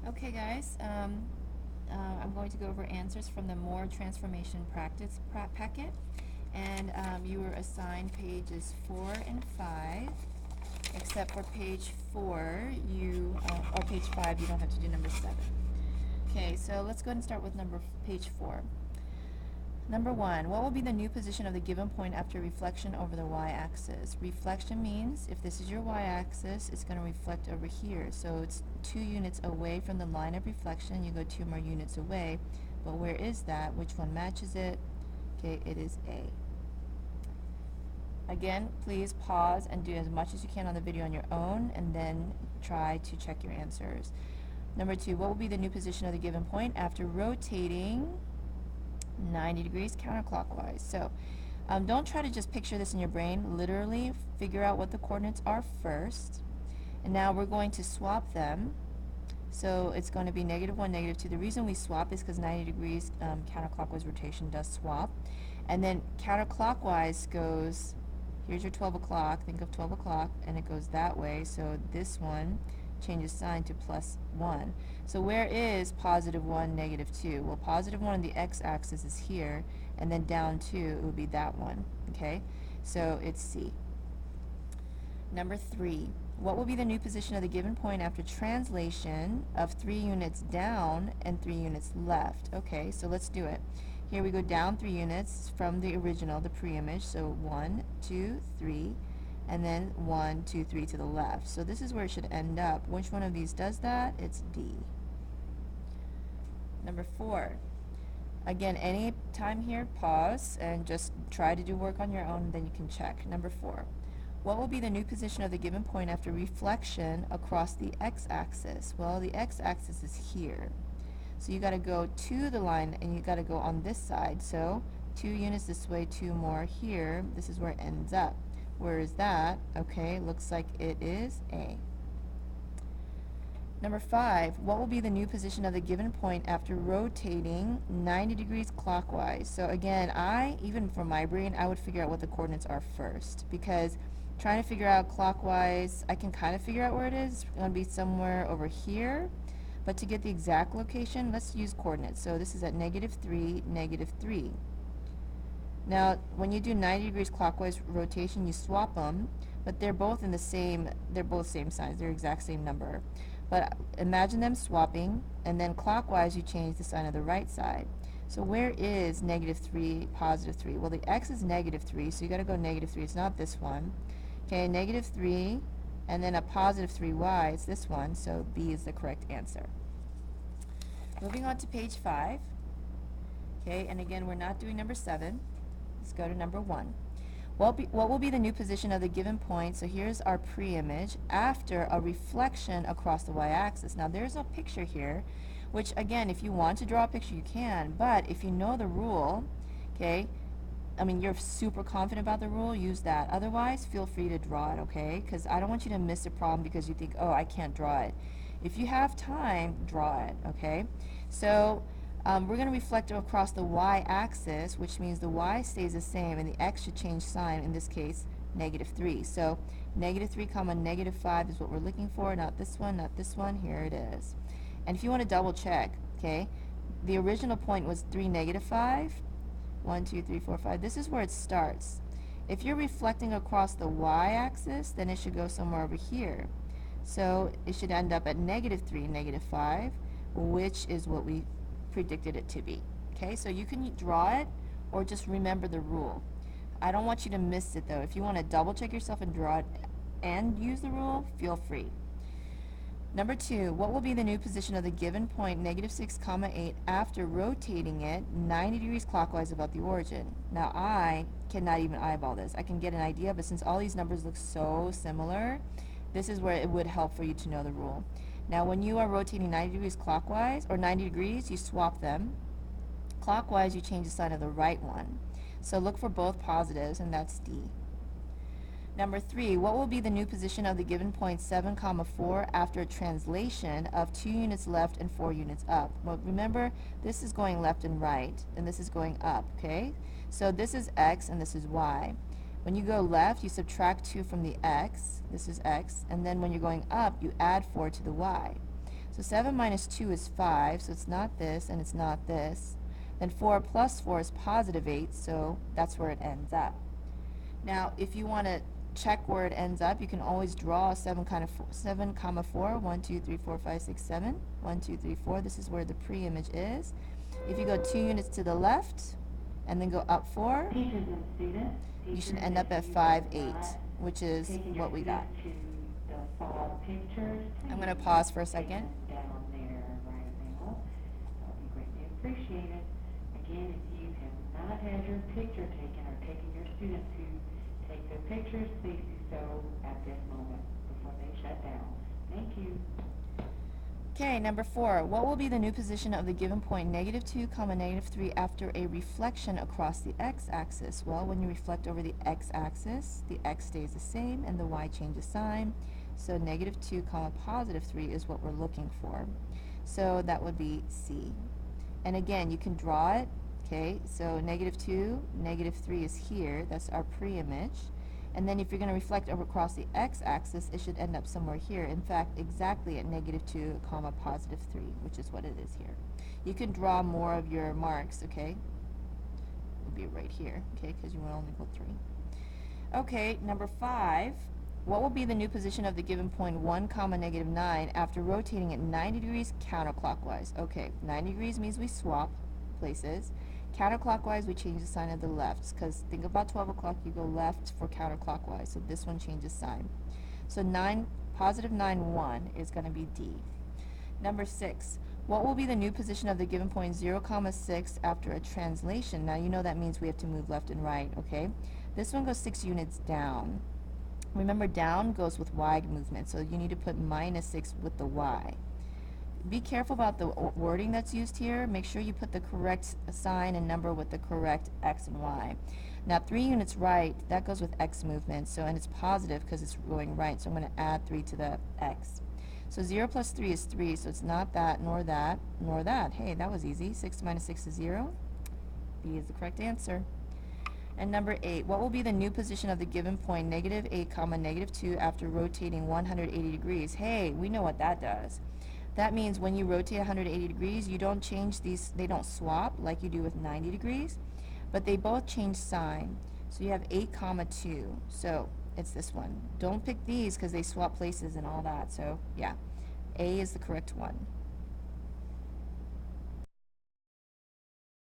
Okay, guys, I'm going to go over answers from the More Transformation Practice packet, and you were assigned pages 4 and 5, except for page 4, or page 5, you don't have to do number 7. Okay, so let's go ahead and start with page 4. Number 1, what will be the new position of the given point after reflection over the y-axis? Reflection means if this is your y-axis, it's going to reflect over here. So it's 2 units away from the line of reflection. You go 2 more units away. But where is that? Which one matches it? Okay, it is A. Again, please pause and do as much as you can on the video on your own, and then try to check your answers. Number 2, what will be the new position of the given point after rotating 90 degrees counterclockwise? So don't try to just picture this in your brain. Literally figure out what the coordinates are first. And now we're going to swap them. So it's going to be -1, -2. The reason we swap is because 90 degrees counterclockwise rotation does swap. And then counterclockwise goes, here's your 12 o'clock, think of 12 o'clock, and it goes that way. So this one changes sign to +1. So where is +1, -2? Well, +1 on the x-axis is here, and then down 2, it would be that one, okay? So it's C. Number 3, what will be the new position of the given point after translation of 3 units down and 3 units left? Okay, so let's do it. Here we go down 3 units from the original, the pre-image, so 1, 2, 3, and then 1, 2, 3 to the left. So this is where it should end up. Which one of these does that? It's D. Number 4. Again, any time here, pause and just try to do work on your own, and then you can check. Number 4. What will be the new position of the given point after reflection across the x-axis? Well, the x-axis is here. So you got to go to the line, and you got to go on this side. So 2 units this way, 2 more here. This is where it ends up. Where is that? Okay, looks like it is A. Number 5, what will be the new position of the given point after rotating 90 degrees clockwise? So again, even from my brain, I would figure out what the coordinates are first, because trying to figure out clockwise, I can kind of figure out where it is. It's going to be somewhere over here. But to get the exact location, let's use coordinates. So this is at -3, -3. Now, when you do 90 degrees clockwise rotation, you swap them, but they're both same signs, they're exact same number. But imagine them swapping, and then clockwise you change the sign of the right side. So where is -3, +3? Well, the x is -3, so you got to go -3. It's not this one. Okay, -3, and then a +3y, it's this one, so B is the correct answer. Moving on to page 5. Okay, and again, we're not doing number 7. Let's go to number 1. What will be the new position of the given point? So here's our pre-image after a reflection across the y-axis. Now there's no picture here, which again, if you want to draw a picture, you can, but if you know the rule, okay, I mean, you're super confident about the rule, use that. Otherwise, feel free to draw it, okay? Because I don't want you to miss a problem because you think, oh, I can't draw it. If you have time, draw it, okay? So we're going to reflect across the y-axis, which means the y stays the same, and the x should change sign, in this case, -3. So -3, -5 is what we're looking for, not this one, not this one. Here it is. And if you want to double check, okay, the original point was 3, -5. 1, 2, 3, 4, 5. This is where it starts. If you're reflecting across the y-axis, then it should go somewhere over here. So it should end up at -3, -5, which is what we predicted it to be. Okay, so you can draw it or just remember the rule. I don't want you to miss it though. If you want to double check yourself and draw it and use the rule, feel free. Number 2, what will be the new position of the given point -6, 8 after rotating it 90 degrees clockwise about the origin? Now I cannot even eyeball this. I can get an idea, but since all these numbers look so similar, this is where it would help for you to know the rule. Now when you are rotating 90 degrees clockwise, or 90 degrees, you swap them. Clockwise, you change the sign of the right one. So look for both positives, and that's D. Number 3, what will be the new position of the given point 7, 4 after a translation of 2 units left and 4 units up? Well, remember, this is going left and right, and this is going up, okay? So this is x and this is y. When you go left, you subtract 2 from the x, this is x, and then when you're going up, you add 4 to the y. So 7 minus 2 is 5, so it's not this and it's not this. Then 4 plus 4 is positive 8, so that's where it ends up. Now, if you want to check where it ends up, you can always draw 7, 7 comma 4, 1, 2, 3, 4, 5, 6, 7, 1, 2, 3, 4. This is where the pre-image is. If you go 2 units to the left and then go up 4, you should end up at 5, 8, which is what we got. I'm going to pause for a second. Down there right now. That would be greatly appreciated. Again, if you have not had your picture taken or taken your students who take their pictures, please do so at this moment before they shut down. Thank you. Okay, number 4. What will be the new position of the given point -2, -3 after a reflection across the x-axis? Well, when you reflect over the x-axis, the x stays the same and the y changes sign. So -2, +3 is what we're looking for. So that would be C. And again, you can draw it. Okay, so -2, -3 is here. That's our pre-image. And then if you're going to reflect over across the x-axis, it should end up somewhere here. In fact, exactly at -2, +3, which is what it is here. You can draw more of your marks, okay? It will be right here, okay, because you will only go 3. Okay, number 5. What will be the new position of the given point 1, -9 after rotating it 90 degrees counterclockwise? Okay, 90 degrees means we swap places. Counterclockwise, we change the sign of the left, because think about 12 o'clock, you go left for counterclockwise, so this one changes sign. So 9, +9, 1 is going to be D. Number 6, what will be the new position of the given point 0, 6 after a translation? Now you know that means we have to move left and right, okay? This one goes 6 units down. Remember, down goes with y movement, so you need to put -6 with the y. Be careful about the wording that's used here. Make sure you put the correct sign and number with the correct x and y. Now 3 units right, that goes with x movement, so, and it's positive because it's going right, so I'm going to add 3 to the x. So 0 plus 3 is 3, so it's not that, nor that, nor that. Hey, that was easy. 6 minus 6 is 0. B is the correct answer. And number 8, what will be the new position of the given point -8, -2 after rotating 180 degrees? Hey, we know what that does. That means when you rotate 180 degrees, you don't change these, they don't swap like you do with 90 degrees, but they both change sign. So you have 8, 2. So it's this one. Don't pick these because they swap places and all that. So yeah, A is the correct one.